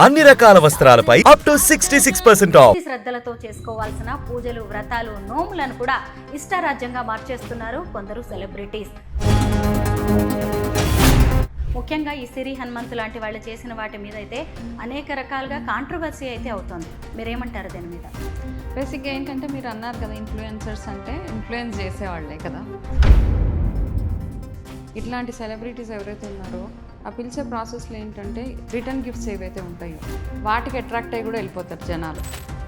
అన్ని రకాల వస్త్రాలపై up to 66% of. శ్రద్ధలతో చేసుకోవాల్సిన పూజలు, వ్రతాలు, నోములను కూడా ఇష్టారాజ్యంగా మార్చేస్తున్నారు కొందరు సెలబ్రిటీస్. ముఖ్యంగా ఈ సిరి హనుమంతు లాంటి వాళ్ళు చేసిన వాటి మీద అయితే అనేక రకాలుగా కాంట్రవర్సీ అయితే అవుతుంది. మీరేమంటారు దీని మీద? బేసిక్గా ఏంటంటే మీరు అన్నారు కదా, ఇన్ఫ్లుయెన్సర్స్ అంటే ఇన్ఫ్లుయెన్స్ చేసేవాళ్ళే కదా. ఇట్లాంటి సెలబ్రిటీస్ ఎవరైతే ఉన్నారో ఆ పిలిచే ప్రాసెస్లో ఏంటంటే రిటర్న్ గిఫ్ట్స్ ఏవైతే ఉంటాయో వాటికి అట్రాక్ట్ అయ్యి కూడా వెళ్ళిపోతారు జనాలు.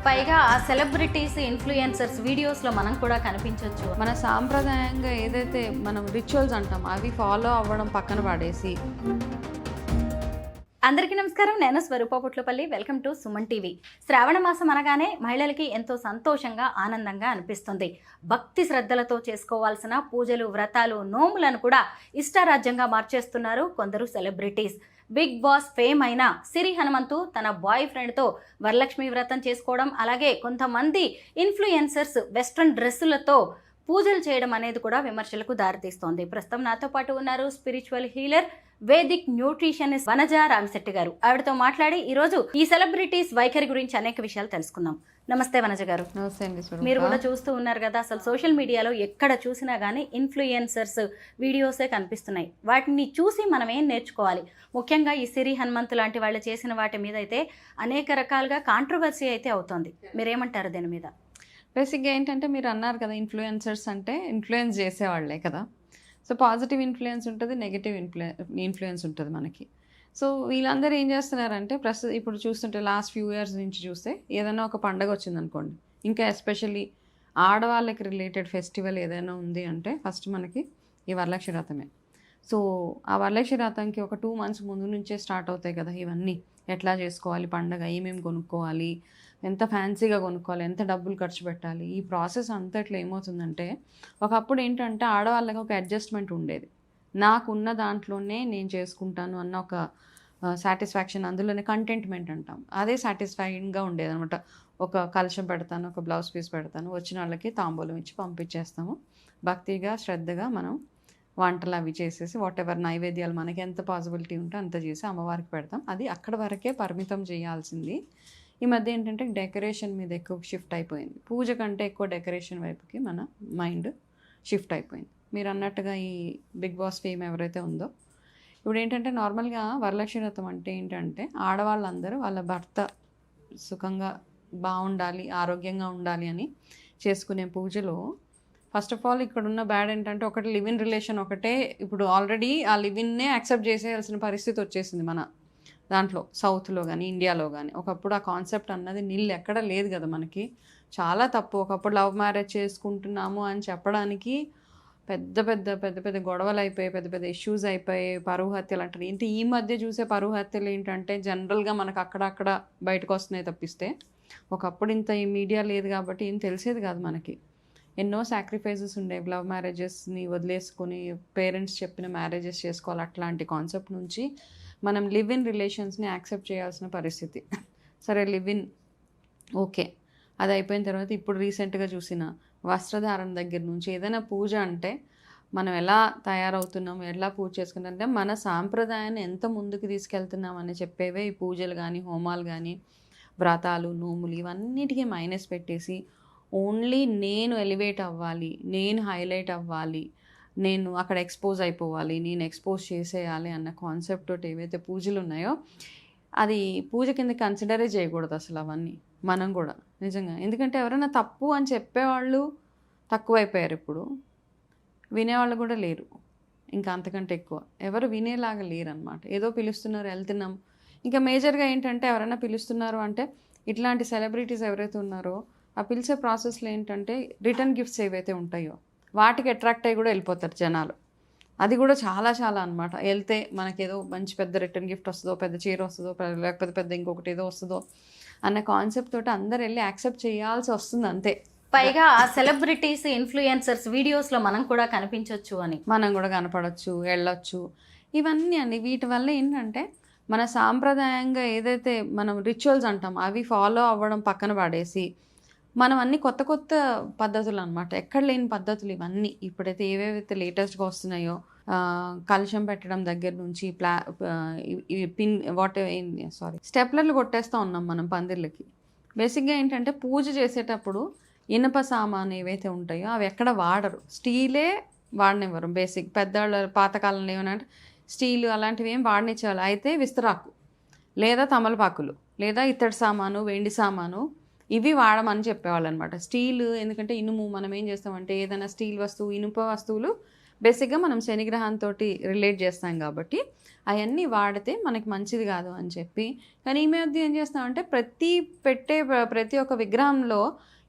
పైగా ఆ సెలబ్రిటీస్, ఇన్ఫ్లుయెన్సర్స్ వీడియోస్లో మనం కూడా కనిపించవచ్చు. మన సాంప్రదాయంగా ఏదైతే మనం రిచువల్స్ అంటాం అవి ఫాలో అవ్వడం పక్కన పడేసి. అందరికీ నమస్కారం, నేను Swarupa Putlapalli. Welcome to Suman TV. శ్రావణ మాసం అనగానే మహిళలకి ఎంతో సంతోషంగా, ఆనందంగా అనిపిస్తుంది. భక్తి శ్రద్ధలతో చేసుకోవాల్సిన పూజలు, వ్రతాలు, నోములను కూడా ఇష్టారాజ్యంగా మార్చేస్తున్నారు కొందరు సెలబ్రిటీస్. బిగ్ బాస్ ఫేమ్ అయిన సిరి హనుమంతు తన బాయ్ ఫ్రెండ్తో వరలక్ష్మి వ్రతం చేసుకోవడం, అలాగే కొంతమంది ఇన్ఫ్లుయెన్సర్స్ వెస్ట్రన్ డ్రెస్సులతో పూజలు చేయడం అనేది కూడా విమర్శలకు దారితీస్తోంది. ప్రస్తుతం నాతో పాటు ఉన్నారు spiritual healer, Vedic nutritionist Vanaja Ramisetti గారు. ఆవిడతో మాట్లాడి ఈరోజు ఈ సెలబ్రిటీస్ వైఖరి గురించి అనేక విషయాలు తెలుసుకుందాం. నమస్తే వనజ గారు. నమస్తే అండి. మీరు కూడా చూస్తూ ఉన్నారు కదా, అసలు సోషల్ మీడియాలో ఎక్కడ చూసినా కానీ ఇన్ఫ్లుయెన్సర్స్ వీడియోసే కనిపిస్తున్నాయి. వాటిని చూసి మనం ఏం నేర్చుకోవాలి? ముఖ్యంగా ఈ సిరి హనుమంతు లాంటి వాళ్ళు చేసిన వాటి మీద అయితే అనేక రకాలుగా కాంట్రవర్సీ అయితే అవుతుంది. మీరేమంటారు దీని మీద? బేసిక్గా ఏంటంటే మీరు అన్నారు కదా, ఇన్ఫ్లుయెన్సర్స్ అంటే ఇన్ఫ్లుయెన్స్ చేసేవాళ్ళే కదా. సో పాజిటివ్ ఇన్ఫ్లుయెన్స్ ఉంటుంది, నెగిటివ్ ఇన్ఫ్లుయెన్స్ ఉంటుంది మనకి. సో వీళ్ళందరూ ఏం చేస్తున్నారంటే ఇప్పుడు చూస్తుంటే లాస్ట్ ఫ్యూ ఇయర్స్ నుంచి చూస్తే ఏదైనా ఒక పండగ వచ్చిందనుకోండి, ఇంకా ఎస్పెషల్లీ ఆడవాళ్ళకి రిలేటెడ్ ఫెస్టివల్ ఏదైనా ఉంది అంటే ఫస్ట్ మనకి ఈ వరలక్ష్మి వ్రతమే. సో ఆ వరలక్ష్మి వ్రతంకి ఒక 2 months ముందు నుంచే స్టార్ట్ అవుతాయి కదా ఇవన్నీ. ఎట్లా చేసుకోవాలి పండగ, ఏమేమి కొనుక్కోవాలి, ఎంత ఫ్యాన్సీగా కొనుక్కోవాలి, ఎంత డబ్బులు ఖర్చు పెట్టాలి, ఈ ప్రాసెస్ అంతట్లో ఏమవుతుందంటే ఒకప్పుడు ఏంటంటే ఆడవాళ్ళకి ఒక అడ్జస్ట్మెంట్ ఉండేది. నాకున్న దాంట్లోనే నేను చేసుకుంటాను అన్న ఒక సాటిస్ఫాక్షన్, అందులోనే కంటెంట్మెంట్ అంటాం, అదే సాటిస్ఫైయింగ్గా ఉండేది అనమాట. ఒక కలశం పెడతాను, ఒక బ్లౌజ్ పీస్ పెడతాను, వచ్చిన వాళ్ళకి తాంబూలం ఇచ్చి పంపించేస్తాము. భక్తిగా, శ్రద్ధగా మనం వంటలు అవి చేసేసి వాట్ ఎవర్ నైవేద్యాలు మనకి ఎంత పాసిబిలిటీ ఉంటే అంత చేసి అమ్మవారికి పెడతాం. అది అక్కడ వరకే పరిమితం చేయాల్సింది. ఈ మధ్య ఏంటంటే డెకరేషన్ మీద ఎక్కువ షిఫ్ట్ అయిపోయింది. పూజ కంటే ఎక్కువ డెకరేషన్ వైపుకి మన మైండ్ షిఫ్ట్ అయిపోయింది. మీరు అన్నట్టుగా ఈ బిగ్ బాస్ ఫేమ్ ఎవరైతే ఉందో, ఇప్పుడు ఏంటంటే నార్మల్గా వరలక్ష్మి వ్రతం అంటే ఏంటంటే ఆడవాళ్ళందరూ వాళ్ళ భర్త సుఖంగా బాగుండాలి, ఆరోగ్యంగా ఉండాలి అని చేసుకునే పూజలో ఫస్ట్ ఆఫ్ ఆల్ ఇక్కడ ఉన్న బ్యాడ్ ఏంటంటే ఒకటి లివ్ ఇన్ రిలేషన్ ఒకటే. ఇప్పుడు ఆల్రెడీ ఆ లివ్ ఇన్నే యాక్సెప్ట్ చేసేయాల్సిన పరిస్థితి వచ్చేసింది మన దాంట్లో, సౌత్లో కానీ ఇండియాలో కానీ. ఒకప్పుడు ఆ కాన్సెప్ట్ అన్నది ఎక్కడ లేదు కదా మనకి. చాలా తప్పు. ఒకప్పుడు లవ్ మ్యారేజ్ చేసుకుంటున్నాము అని చెప్పడానికి పెద్ద పెద్ద పెద్ద పెద్ద గొడవలు అయిపోయి, పెద్ద పెద్ద ఇష్యూస్ అయిపోయి, పరువు హత్యలు అంటారు. ఏంటి ఈ మధ్య చూసే పరువు హత్యలు ఏంటంటే జనరల్గా మనకు అక్కడక్కడ బయటకు వస్తున్నాయి తప్పిస్తే ఒకప్పుడు ఇంత ఈ మీడియా లేదు కాబట్టి ఏం తెలిసేది కాదు మనకి. ఎన్నో సాక్రిఫైసెస్ ఉండేవి. లవ్ మ్యారేజెస్ని వదిలేసుకొని పేరెంట్స్ చెప్పిన మ్యారేజెస్ చేసుకోవాలి, అట్లాంటి కాన్సెప్ట్ నుంచి మనం లివ్ ఇన్ రిలేషన్స్ని యాక్సెప్ట్ చేయాల్సిన పరిస్థితి. సరే లివ్ ఇన్ ఓకే, అది అయిపోయిన తర్వాత ఇప్పుడు రీసెంట్గా చూసిన వస్త్రధారణ దగ్గర నుంచి ఏదైనా పూజ అంటే మనం ఎలా తయారవుతున్నాం, ఎలా పూజ చేసుకుంటాం అంటే మన సాంప్రదాయాన్ని ఎంత ముందుకు తీసుకెళ్తున్నాం అని చెప్పేవే ఈ పూజలు కానీ, హోమాలు కానీ, వ్రతాలు, నోములు, ఇవన్నిటికీ మైనస్ పెట్టేసి ఓన్లీ నేను ఎలివేట్ అవ్వాలి, నేను హైలైట్ అవ్వాలి, నేను అక్కడ ఎక్స్పోజ్ అయిపోవాలి, నేను ఎక్స్పోజ్ చేసేయాలి అన్న కాన్సెప్ట్ తోటి ఏవైతే పూజలు ఉన్నాయో అది పూజ కింద కన్సిడరే చేయకూడదు అసలు అవన్నీ. మనం కూడా నిజంగా, ఎందుకంటే ఎవరైనా తప్పు అని చెప్పేవాళ్ళు తక్కువైపోయారు. ఇప్పుడు వినేవాళ్ళు కూడా లేరు. ఇంకా అంతకంటే ఎక్కువ ఎవరు వినేలాగా లేరు అనమాట. ఏదో పిలుస్తున్నారు, వెళ్తున్నాం. ఇంకా మేజర్గా ఏంటంటే ఎవరైనా పిలుస్తున్నారు అంటే ఇట్లాంటి సెలబ్రిటీస్ ఎవరైతే ఉన్నారో ఆ పిలిచే ప్రాసెస్లో ఏంటంటే రిటర్న్ గిఫ్ట్స్ ఏవైతే ఉంటాయో వాటికి అట్రాక్ట్ అయ్యి కూడా వెళ్ళిపోతారు జనాలు. అది కూడా చాలా చాలా అనమాట. వెళ్తే మనకేదో మంచి పెద్ద రిటర్న్ గిఫ్ట్ వస్తుందో, పెద్ద చీర వస్తుందో, లేకపోతే పెద్ద ఇంకొకటి ఏదో వస్తుందో అన్న కాన్సెప్ట్ తోటి అందరు వెళ్ళి యాక్సెప్ట్ చేయాల్సి వస్తుంది అంతే. పైగా ఆ సెలబ్రిటీస్, ఇన్ఫ్లుయెన్సర్స్ వీడియోస్లో మనం కూడా కనిపించవచ్చు అని, మనం కూడా కనపడవచ్చు, వెళ్ళొచ్చు, ఇవన్నీ అండి. వీటి వల్ల ఏంటంటే మన సాంప్రదాయంగా ఏదైతే మనం రిచువల్స్ అంటాం అవి ఫాలో అవ్వడం పక్కన పడేసి మనం అన్ని కొత్త కొత్త పద్ధతులు అనమాట, ఎక్కడ లేని పద్ధతులు ఇవన్నీ. ఇప్పుడైతే ఏవేవైతే లేటెస్ట్గా వస్తున్నాయో కలుషం పెట్టడం దగ్గర నుంచి పిన్ స్టెప్లర్లు కొట్టేస్తూ ఉన్నాం మనం పందిర్లకి. బేసిక్గా ఏంటంటే పూజ చేసేటప్పుడు ఇనుప సామాను ఏవైతే ఉంటాయో అవి ఎక్కడ వాడరు, స్టీలే వాడనివ్వరు. బేసిక్ పెద్దవాళ్ళ పాతకాలంలో ఏమనంటే స్టీలు అలాంటివి ఏం వాడనిచ్చేవాళ్ళు. అయితే విస్తరాకు లేదా తమలపాకులు లేదా ఇత్తడి సామాను, వెండి సామాను ఇవి వాడమని చెప్పేవాళ్ళు అనమాట. స్టీల్ ఎందుకంటే ఇనుము మనం ఏం చేస్తామంటే ఏదైనా స్టీల్ వస్తువు, ఇనుప వస్తువులు బేసిక్గా మనం శనిగ్రహంతో రిలేట్ చేస్తాం కాబట్టి అవన్నీ వాడితే మనకి మంచిది కాదు అని చెప్పి. కానీ ఈ మధ్య ఏం చేస్తామంటే ప్రతి ఒక్క విగ్రహంలో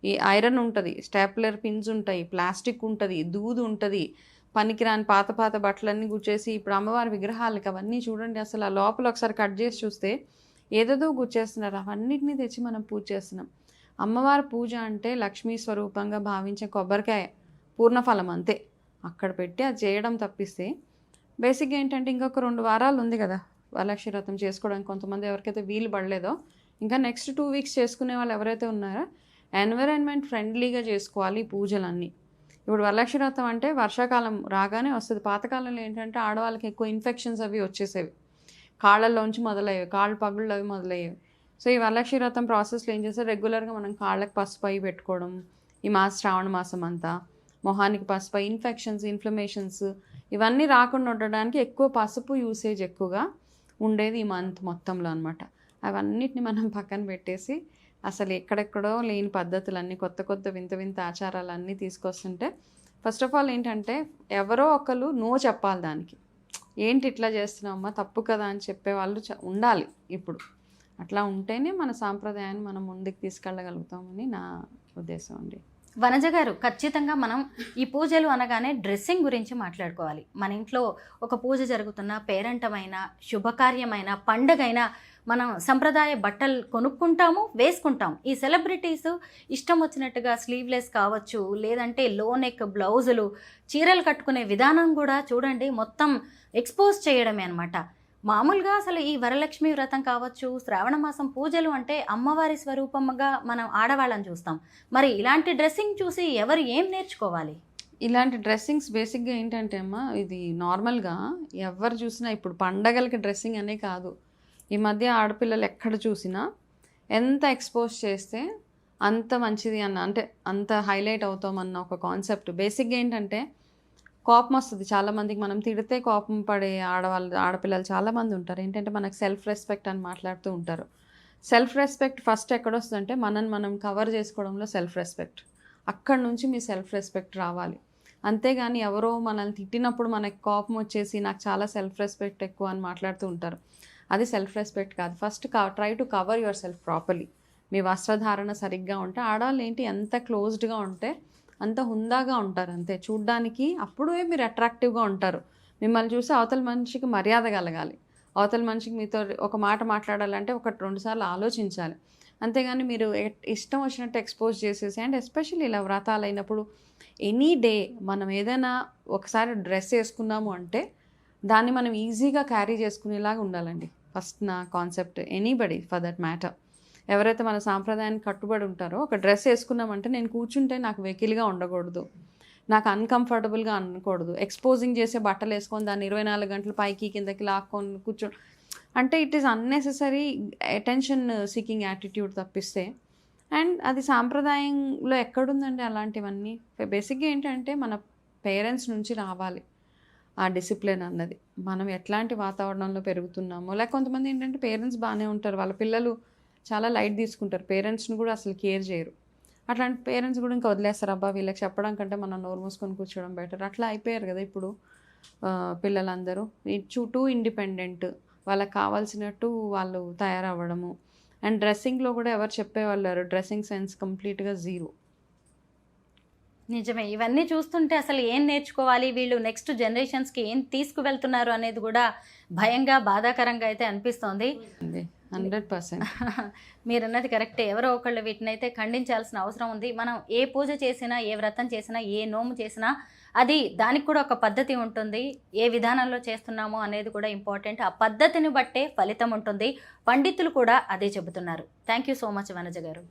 ఈ ఐరన్ ఉంటుంది, స్టాప్లర్ పిన్స్ ఉంటాయి, ప్లాస్టిక్ ఉంటుంది, దూదు ఉంటుంది, పనికిరాని పాత బట్టలన్నీ గుచ్చేసి ఇప్పుడు అమ్మవారి విగ్రహాలకి అవన్నీ చూడండి అసలు ఆ లోపల ఒకసారి కట్ చేసి చూస్తే ఏదేదో గుచ్చేస్తున్నారు. అవన్నిటిని తెచ్చి మనం పూజ చేస్తున్నాం. అమ్మవారి పూజ అంటే లక్ష్మీ స్వరూపంగా భావించే కొబ్బరికాయ పూర్ణఫలం అంతే, అక్కడ పెట్టి అది చేయడం తప్పిస్తే బేసిక్గా ఏంటంటే ఇంకొక 2 వారాలు ఉంది కదా వరలక్ష్మి వ్రతం చేసుకోవడానికి. కొంతమంది ఎవరికైతే వీలు పడలేదో ఇంకా నెక్స్ట్ 2 వీక్స్ చేసుకునే వాళ్ళు ఎవరైతే ఉన్నారో ఎన్విరాన్మెంట్ ఫ్రెండ్లీగా చేసుకోవాలి ఈ పూజలన్నీ. ఇప్పుడు వరలక్ష్మి వ్రతం అంటే వర్షాకాలం రాగానే వస్తుంది. పాతకాలంలో ఏంటంటే ఆడవాళ్ళకి ఎక్కువ ఇన్ఫెక్షన్స్ అవి వచ్చేసేవి, కాళ్ళల్లోంచి మొదలయ్యేవి, కాళ్ళు పగుళ్ళు అవి మొదలయ్యేవి. సో ఈ వరలక్ష్మి వ్రతం ప్రాసెస్లో ఏం చేస్తే రెగ్యులర్గా మనం కాళ్ళకి పసుపు అవి పెట్టుకోవడం, ఈ శ్రావణ మాసం అంతా మొహానికి పసుపు, ఇన్ఫ్లమేషన్స్ ఇవన్నీ రాకుండా ఉండడానికి ఎక్కువ పసుపు యూసేజ్ ఎక్కువగా ఉండేది ఈ మంత్ మొత్తంలో అనమాట. అవన్నిటిని మనం పక్కన పెట్టేసి అసలు ఎక్కడెక్కడో లేని పద్ధతులన్నీ కొత్త వింత ఆచారాలన్నీ తీసుకొస్తుంటే ఫస్ట్ ఆఫ్ ఆల్ ఏంటంటే ఎవరో ఒకరు నో చెప్పాలి దానికి. ఏంటి ఇట్లా చేస్తున్నామమ్మా తప్పు కదా అని చెప్పేవాళ్ళు ఉండాలి. ఇప్పుడు అట్లా ఉంటేనే మన సాంప్రదాయాన్ని మనం ముందుకు తీసుకెళ్ళగలుగుతామని నా ఉద్దేశం అండి. వనజ గారు, ఖచ్చితంగా మనం ఈ పూజలు అనగానే డ్రెస్సింగ్ గురించి మాట్లాడుకోవాలి. మన ఇంట్లో ఒక పూజ జరుగుతున్న, పేరంటమైన, శుభకార్యమైన, పండగైన మనం సంప్రదాయ బట్టలు కొనుక్కుంటాము, వేసుకుంటాం. ఈ సెలబ్రిటీస్ ఇష్టం వచ్చినట్టుగా స్లీవ్లెస్ కావచ్చు, లేదంటే లో నెక్ బ్లౌజులు, చీరలు కట్టుకునే విధానం కూడా చూడండి మొత్తం ఎక్స్పోజ్ చేయడమే అనమాట. మామూలుగా అసలు ఈ వరలక్ష్మి వ్రతం కావచ్చు, శ్రావణ మాసం పూజలు అంటే అమ్మవారి స్వరూపంగా మనం ఆడవాళ్ళని చూస్తాం. మరి ఇలాంటి డ్రెస్సింగ్ చూసి ఎవరు ఏం నేర్చుకోవాలి? ఇలాంటి డ్రెస్సింగ్స్ బేసిక్గా ఏంటంటే అమ్మా ఇది నార్మల్గా ఎవరు చూసినా ఇప్పుడు పండగలకి డ్రెస్సింగ్ అనే కాదు, ఈ మధ్య ఆడపిల్లలు ఎక్కడ చూసినా ఎంత ఎక్స్పోజ్ చేస్తే అంత మంచిది అంటే అంత హైలైట్ అవుతామన్న ఒక కాన్సెప్ట్. బేసిక్గా ఏంటంటే కోపం వస్తుంది చాలామందికి, మనం తిడితే కోపం పడే ఆడపిల్లలు చాలామంది ఉంటారు. ఏంటంటే మనకు సెల్ఫ్ రెస్పెక్ట్ అని మాట్లాడుతూ ఉంటారు. సెల్ఫ్ రెస్పెక్ట్ ఫస్ట్ ఎక్కడొస్తుందంటే మనం కవర్ చేసుకోవడంలో సెల్ఫ్ రెస్పెక్ట్. అక్కడి నుంచి మీ సెల్ఫ్ రెస్పెక్ట్ రావాలి. అంతేగాని ఎవరో మనల్ని తిట్టినప్పుడు మనకి కోపం వచ్చేసి నాకు చాలా సెల్ఫ్ రెస్పెక్ట్ ఎక్కువ అని మాట్లాడుతూ ఉంటారు. అది సెల్ఫ్ రెస్పెక్ట్ కాదు. First try to cover yourself properly. మీ వస్త్రధారణ సరిగ్గా ఉంటే ఆడవాళ్ళు ఏంటి ఎంత క్లోజ్డ్గా ఉంటే అంత హుందాగా ఉంటారు అంతే చూడ్డానికి. అప్పుడే మీరు అట్రాక్టివ్గా ఉంటారు. మిమ్మల్ని చూసి అవతల మనిషికి మర్యాద కలగాలి, అవతల మనిషికి మీతో ఒక మాట మాట్లాడాలంటే 1-2 సార్లు ఆలోచించాలి. అంతేగాని మీరు ఇష్టం వచ్చినట్టు ఎక్స్పోజ్ చేసేసి, అండ్ ఎస్పెషల్లీ ఇలా వ్రతాలు అయినప్పుడు ఎనీ డే మనం ఏదైనా ఒకసారి డ్రెస్ వేసుకున్నాము అంటే దాన్ని మనం ఈజీగా క్యారీ చేసుకునేలాగా ఉండాలండి. ఫస్ట్ నా concept. Anybody for that matter ఎవరైతే మన సాంప్రదాయానికి కట్టుబడి ఉంటారో ఒక డ్రెస్ వేసుకున్నామంటే నేను కూర్చుంటే నాకు వెకిలిగా ఉండకూడదు, నాకు అన్కంఫర్టబుల్గా అనకూడదు. ఎక్స్పోజింగ్ చేసే బట్టలు వేసుకొని దాన్ని 24 గంటలు పైకి కిందకి లాక్కొని కూర్చొని అంటే it is unnecessary attention seeking attitude తప్పిస్తే. అండ్ అది సాంప్రదాయంలో ఎక్కడుందండి అలాంటివన్నీ? బేసిక్గా ఏంటంటే మన పేరెంట్స్ నుంచి రావాలి ఆ డిసిప్లిన్ అన్నది. మనం ఎట్లాంటి వాతావరణంలో పెరుగుతున్నామో, లేక కొంతమంది ఏంటంటే పేరెంట్స్ బాగానే ఉంటారు, వాళ్ళ పిల్లలు చాలా లైట్ తీసుకుంటారు, పేరెంట్స్ని కూడా అసలు కేర్ చేయరు. అట్లాంటి పేరెంట్స్ కూడా ఇంకా వదిలేస్తారు, అబ్బా వీళ్ళకి చెప్పడం కంటే మనం నోరు మూసుకొని కూర్చోవడం బెటర్. అట్లా అయిపోయారు కదా ఇప్పుడు పిల్లలందరూ. టూ ఇండిపెండెంట్, వాళ్ళకి కావాల్సినట్టు వాళ్ళు తయారవ్వడము. అండ్ డ్రెస్సింగ్లో కూడా ఎవరు చెప్పేవాళ్ళు, డ్రెస్సింగ్ సెన్స్ కంప్లీట్గా జీరో. నిజమే. ఇవన్నీ చూస్తుంటే అసలు ఏం నేర్చుకోవాలి, వీళ్ళు నెక్స్ట్ జనరేషన్స్కి ఏం తీసుకువెళ్తున్నారు అనేది కూడా భయంగా, బాధాకరంగా అయితే అనిపిస్తోంది. 100%. మీరన్నది కరెక్టే. ఎవరో ఒకళ్ళు వీటినైతే ఖండించాల్సిన అవసరం ఉంది. మనం ఏ పూజ చేసినా, ఏ వ్రతం చేసినా, ఏ నోము చేసినా అది దానికి కూడా ఒక పద్ధతి ఉంటుంది. ఏ విధానంలో చేస్తున్నామో అనేది కూడా ఇంపార్టెంట్. ఆ పద్ధతిని బట్టే ఫలితం ఉంటుంది. పండితులు కూడా అదే చెబుతున్నారు. Thank you so much Vanaja గారు.